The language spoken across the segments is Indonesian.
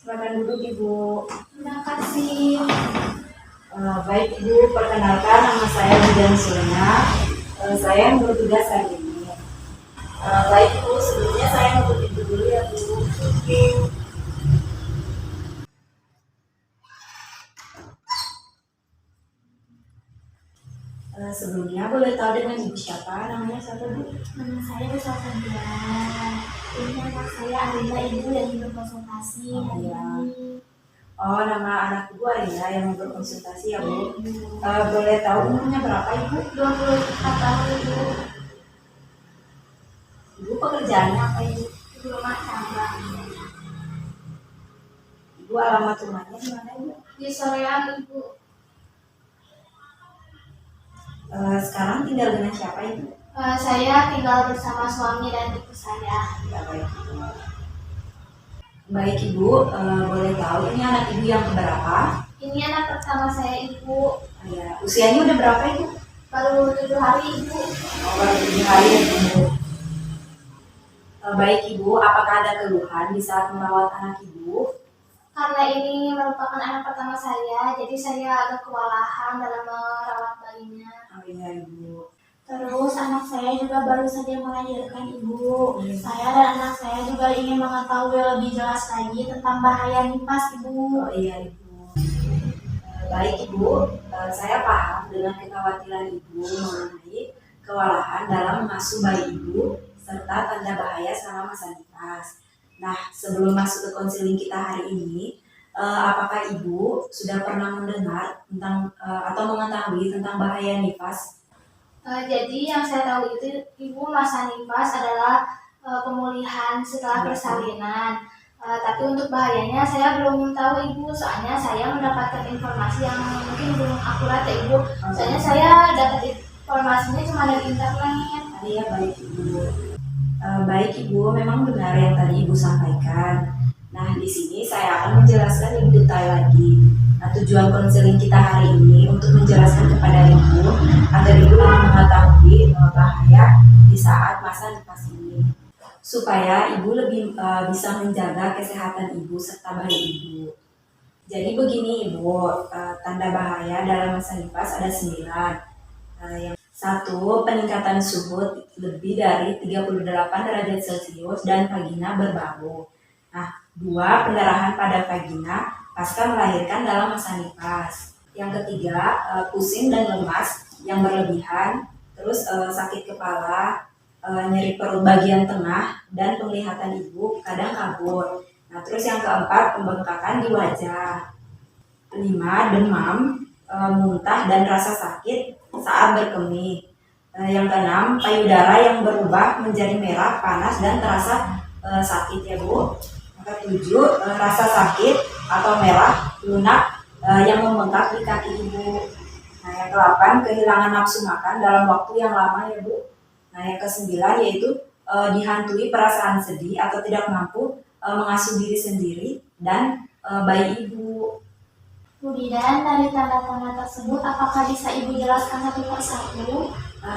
Silakan duduk Ibu. Terima kasih. Baik Ibu, perkenalkan nama saya Dian Sulena. Saya yang bertugas hari ini. Baik Ibu, sebelumnya saya mau tutup dulu ya Bu. Sebelumnya boleh tahu dengan Ibu siapa? Namanya siapa Bu? Nama saya Desa Sandian. Ini anak saya Arina, Ibu yang berkonsultasi hari ini. Oh, nama anak Ibu Arina yang berkonsultasi ya Bu. Boleh tahu umurnya berapa Ibu? 24 tahun Ibu. Ibu pekerjaannya apa Ibu? Ibu rumah tangga. Ibu alamat rumahnya di mana Ibu? Di Soreang Ibu. Sekarang tinggal dengan siapa Ibu? Saya tinggal bersama suami dan ibu saya. Ya, baik Ibu. Baik Ibu, boleh tahu ini anak Ibu yang keberapa? Ini anak pertama saya Ibu. Ya, usianya udah berapa Ibu? Baru 7 hari Ibu. Oh, baru 7 hari ya Ibu. Baik Ibu, apakah ada keluhan di saat merawat anak Ibu? Karena ini merupakan anak pertama saya, jadi saya agak kewalahan dalam merawat bayinya. Oh iya Ibu. Terus anak saya juga baru saja melahirkan Ibu. Saya dan anak saya juga ingin mengetahui lebih jelas lagi tentang bahaya nifas Ibu. Oh iya Ibu. Baik Ibu, saya paham dengan kekhawatiran Ibu mengenai kewalahan dalam mengasuh bayi Ibu serta tanda bahaya selama masa nifas. Nah, sebelum masuk ke konseling kita hari ini, apakah Ibu sudah pernah mendengar tentang atau mengetahui tentang bahaya nifas? Jadi yang saya tahu itu Ibu, masa nifas adalah pemulihan setelah persalinan. Tapi untuk bahayanya saya belum tahu Ibu, soalnya saya mendapatkan informasi yang mungkin belum akurat ya Ibu. Soalnya saya dapat informasinya cuma dari internet. Iya, baik Ibu. Baik Ibu, memang benar yang tadi Ibu sampaikan. Nah, di sini saya akan menjelaskan lebih detail lagi. Nah, tujuan konseling kita hari ini untuk menjelaskan kepada Ibu agar Ibu lebih mengetahui bahaya di saat masa nifas ini, supaya Ibu lebih bisa menjaga kesehatan Ibu serta bayi Ibu. Jadi begini Ibu, tanda bahaya dalam masa nifas ada 9. Yang satu, peningkatan suhu lebih dari 38 derajat Celcius dan vagina berbau. Nah, 2, pendarahan pada vagina pasca melahirkan dalam masa nifas. Yang ketiga, pusing dan lemas yang berlebihan, terus sakit kepala, nyeri perut bagian tengah, dan penglihatan Ibu kadang kabur. Nah, terus yang keempat, pembengkakan di wajah. 5, demam, muntah dan rasa sakit saat berkemih. Yang keenam, payudara yang berubah menjadi merah, panas, dan terasa sakit ya Bu. Yang 7, rasa sakit atau merah, lunak yang membengkak di kaki Ibu. Nah, yang 8, kehilangan nafsu makan dalam waktu yang lama ya Bu. Nah, yang 9 yaitu dihantui perasaan sedih atau tidak mampu mengasuh diri sendiri dan bayi Ibu. Bu Didan, dari tanda-tanda tersebut apakah bisa Ibu jelaskan satu persatu?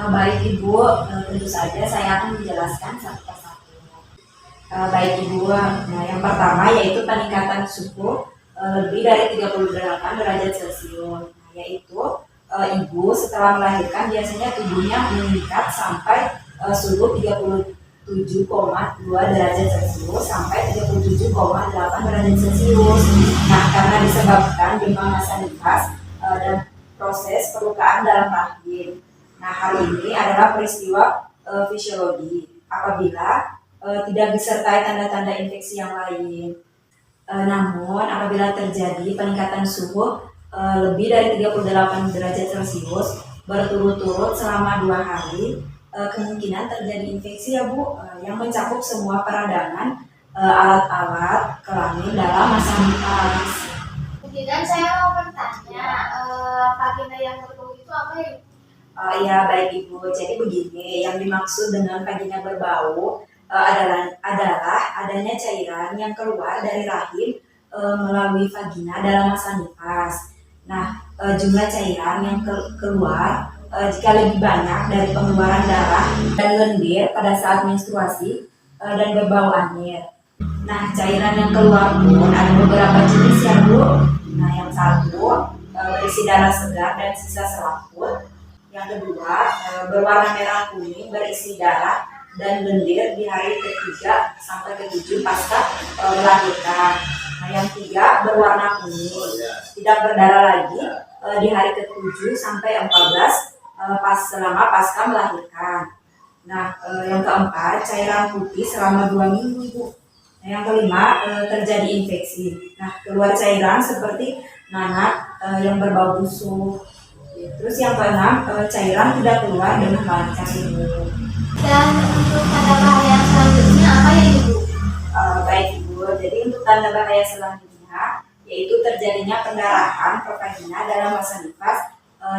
Baik Ibu, tentu saja saya akan menjelaskan satu persatu. Baik Ibu, nah yang pertama yaitu peningkatan suhu lebih dari 38 derajat Celcius. Nah, yaitu Ibu setelah melahirkan biasanya tubuhnya meningkat sampai suhu 37,2 derajat Celcius sampai 37,8 derajat Celcius. Nah, karena disebabkan demam masa nifas dan proses perlukaan dalam rahim. Nah, hal ini adalah peristiwa fisiologi apabila tidak disertai tanda-tanda infeksi yang lain. Namun, apabila terjadi peningkatan suhu lebih dari 38 derajat Celcius berturut-turut selama 2 hari, kemungkinan terjadi infeksi ya Bu, yang mencakup semua peradangan alat-alat kelamin dalam masa nifas. Dan saya mau bertanya, vagina yang berbau itu apa ya? Ya baik Ibu, jadi begini, yang dimaksud dengan vagina berbau adalah adanya cairan yang keluar dari rahim melalui vagina dalam masa nifas. Nah, jumlah cairan yang keluar jika lebih banyak dari pengeluaran darah dan lendir pada saat menstruasi dan berbau anir. Nah, cairan yang keluar pun ada beberapa jenis ya Bu. Nah, yang satu berisi darah segar dan sisa selaput. Yang kedua berwarna merah kuning berisi darah dan lendir di hari ketiga sampai ke-7 pasca melahirkan. Nah, yang tiga berwarna kuning, tidak berdarah lagi di hari ke-7 sampai 14 selama pasca melahirkan. Nah, yang keempat cairan putih selama 2 minggu Bu. Nah, yang kelima terjadi infeksi. Nah, keluar cairan seperti nanah yang berbau busuk. Terus yang keenam cairan tidak keluar dengan lancar Ibu. Dan untuk tanda bahaya yang selanjutnya apa ya Ibu? Baik Ibu, jadi untuk tanda bahaya selanjutnya yaitu terjadinya pendarahan per vagina dalam masa nifas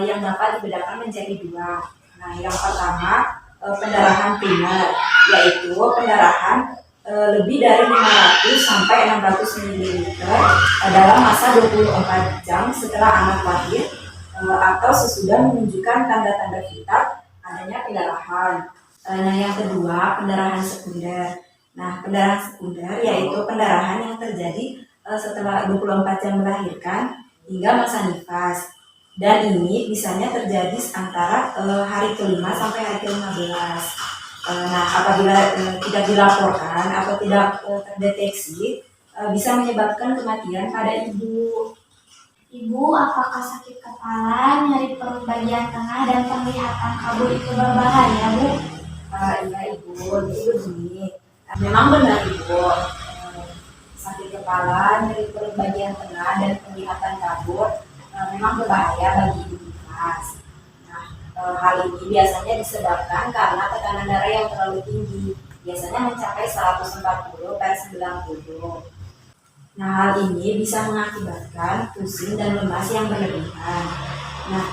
yang dapat dibedakan menjadi dua. Nah, yang pertama pendarahan primer, yaitu pendarahan lebih dari 500 sampai 600 ml dalam masa 24 jam setelah anak lahir atau sesudah menunjukkan tanda-tanda vital adanya pendarahan. Nah, yang kedua pendarahan sekunder. Nah, pendarahan sekunder yaitu pendarahan yang terjadi setelah 24 jam melahirkan hingga masa nifas. Dan ini bisanya terjadi antara hari kelima sampai hari ke-15. Nah, apabila tidak dilaporkan atau tidak terdeteksi, bisa menyebabkan kematian pada ibu. Ibu, apakah sakit kepala, nyeri perut bagian tengah, dan penglihatan kabur itu berbahaya, Bu? Iya Ibu, jadi begini, memang benar Ibu, sakit kepala, nyeri perut bagian tengah, dan penglihatan kabur memang berbahaya bagi ibu nifas. Nah, hal ini biasanya disebabkan karena tekanan darah yang terlalu tinggi, biasanya mencapai 140/90. Nah, hal ini bisa mengakibatkan pusing dan lemas yang berlebihan. Nah,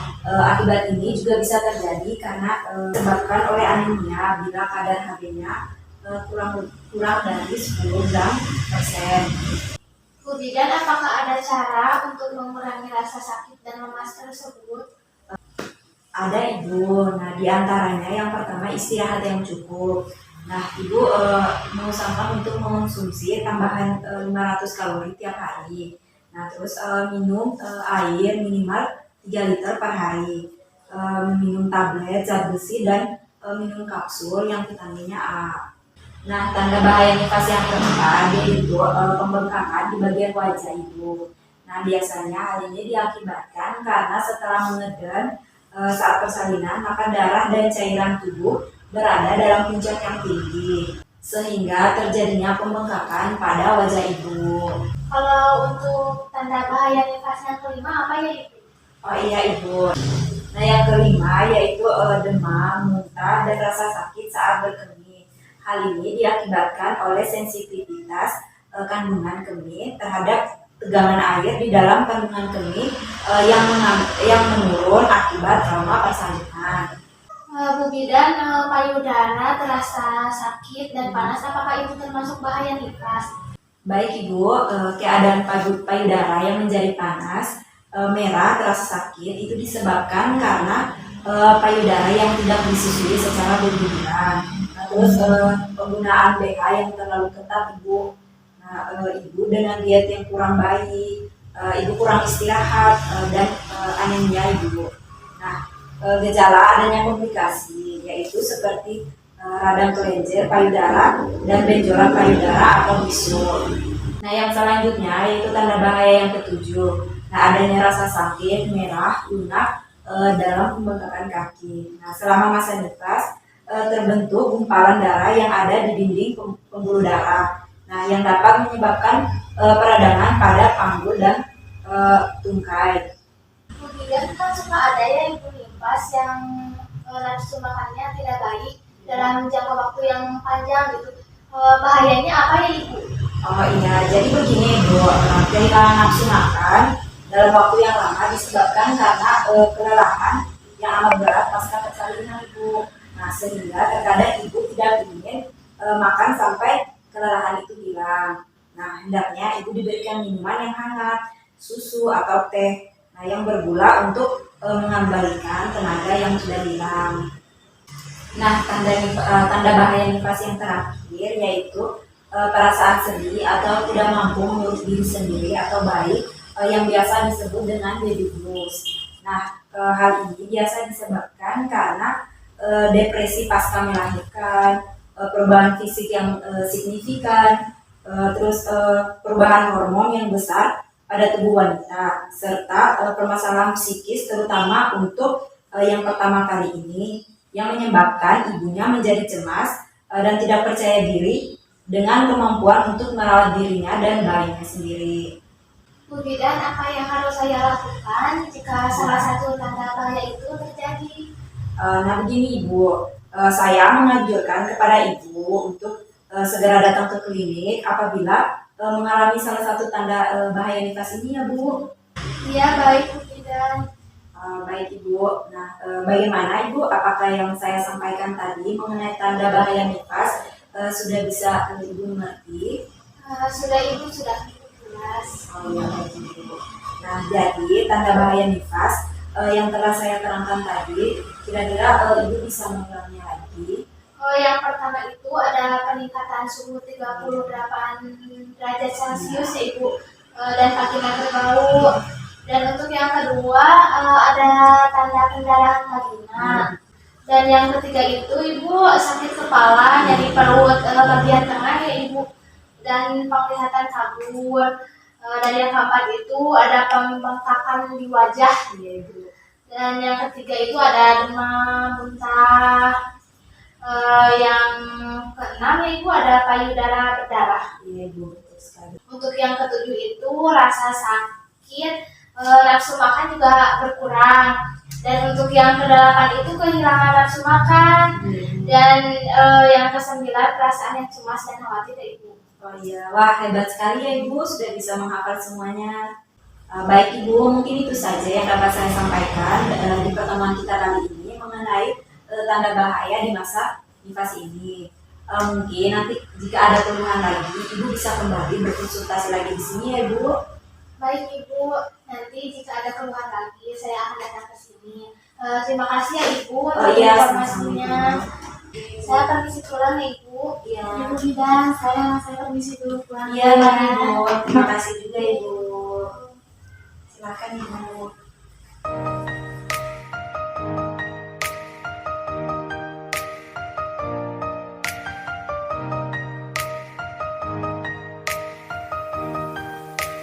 akibat ini juga bisa terjadi karena disebabkan oleh anemia bila kadar Hb-nya kurang dari 10 gram persen. Bu Bidan, apakah ada cara untuk mengurangi rasa sakit dan lemas tersebut? Ada Ibu, nah diantaranya yang pertama istirahat yang cukup. Nah, Ibu mengusahakan untuk mengonsumsi tambahan 500 kalori tiap hari. Nah, terus minum air minimal 3 liter per hari, minum tablet zat besi dan minum kapsul yang vitaminnya A. Nah, tanda bahaya nifas yang keempat yaitu pembengkakan di bagian wajah ibu. Nah, biasanya hal ini diakibatkan karena setelah mengeden saat persalinan maka darah dan cairan tubuh berada dalam puncak yang tinggi sehingga terjadinya pembengkakan pada wajah ibu. Kalau untuk tanda bahaya nifas yang kelima apa ya Ibu? Oh iya Ibu. Nah, yang kelima yaitu demam, muntah, dan rasa sakit saat berkemih. Hal ini diakibatkan oleh sensitivitas kandungan kemih terhadap tegangan air di dalam kandungan kemih yang menurun akibat trauma persalinan. Bu Bidan, payudara terasa sakit dan panas, apakah itu termasuk bahaya nifas? Baik Ibu, keadaan payudara yang menjadi panas, merah, terasa sakit itu disebabkan karena payudara yang tidak disusui secara berlebihan. Nah, terus penggunaan BH yang terlalu ketat Ibu. Nah, Ibu dengan diet yang kurang baik, Ibu kurang istirahat dan anemia Ibu. Nah, gejala adanya komplikasi yaitu seperti radang kelenjar payudara dan benjolan payudara atau bisu. Nah, yang selanjutnya yaitu tanda bahaya yang ketujuh. Nah, adanya rasa sakit, merah, lunak dalam pembengkakan kaki. Nah, selama masa nifas terbentuk gumpalan darah yang ada di dinding pembuluh darah. Nah, yang dapat menyebabkan peradangan pada panggul dan tungkai. Kemudian kan suka ada ya ibu nifas yang nafsu makannya tidak baik dalam jangka waktu yang panjang gitu. Bahayanya apa ya Ibu? Oh iya, jadi begini Bu, kehilangan nafsu makan dalam waktu yang lama disebabkan karena kelelahan yang amat berat pasca persalinan Ibu. Nah, sehingga terkadang Ibu tidak ingin makan sampai kelelahan itu hilang. Nah, hendaknya Ibu diberikan minuman yang hangat, susu atau teh, yang bergula untuk mengembalikan tenaga yang sudah hilang. Nah, tanda bahaya nifas yang terakhir yaitu perasaan sedih atau tidak mampu mengurus diri sendiri atau baik yang biasa disebut dengan baby blues. Nah, hal ini biasa disebabkan karena depresi pasca melahirkan, perubahan fisik yang signifikan, terus perubahan hormon yang besar pada tubuh wanita, serta permasalahan psikis terutama untuk yang pertama kali ini yang menyebabkan ibunya menjadi cemas dan tidak percaya diri dengan kemampuan untuk merawat dirinya dan bayinya sendiri. Bu Bidan, apa yang harus saya lakukan jika salah satu tanda bahaya itu terjadi? Nah begini Ibu, saya menganjurkan kepada Ibu untuk segera datang ke klinik apabila mengalami salah satu tanda bahaya nifas ini ya Bu. Iya, baik Bu Bidan. Baik Ibu, nah bagaimana Ibu, apakah yang saya sampaikan tadi mengenai tanda bahaya nifas sudah bisa Ibu mengerti? Sudah Ibu, sudah jelas. Oh ya baik Ibu. Nah jadi tanda bahaya nifas yang telah saya terangkan tadi, kira-kira Ibu bisa mengulangnya lagi? Oh, yang pertama itu ada peningkatan suhu 38 derajat Celcius ya Ibu, dan kakinya berbau. Dan untuk yang kedua ada tanda pendarahan vagina. Dan yang ketiga itu Ibu sakit kepala, nyeri perut bagian tengah ya Ibu, dan penglihatan kabur. Dan yang keempat itu ada pembengkakan di wajah ya Ibu. Dan yang ketiga itu ada demam, muntah. Yang keenam ya Ibu ada payudara berdarah. Iya Ibu, betul sekali. Untuk yang ketujuh itu rasa sakit, nafsu makan juga berkurang. Dan untuk yang kedelapan itu kehilangan nafsu makan. Dan yang kesembilan perasaan yang cemas dan khawatir ya Ibu. Oh iya, wah hebat sekali ya Ibu, sudah bisa menghafal semuanya. Baik Ibu, mungkin itu saja yang dapat saya sampaikan di pertemuan kita kali ini mengenai tanda bahaya di masa nifas ini. Mungkin nanti jika ada keluhan lagi, Ibu bisa kembali berkonsultasi lagi di sini ya Ibu. Baik Ibu, nanti jika ada keluhan lagi saya akan datang ke sini. Terima kasih ya Ibu untuk informasinya. Saya permisi pulang ya Ibu. Iya. Ibu Bidan, saya permisi dulu pulang. Iya Ibu, terima kasih juga Ibu. Silakan Ibu.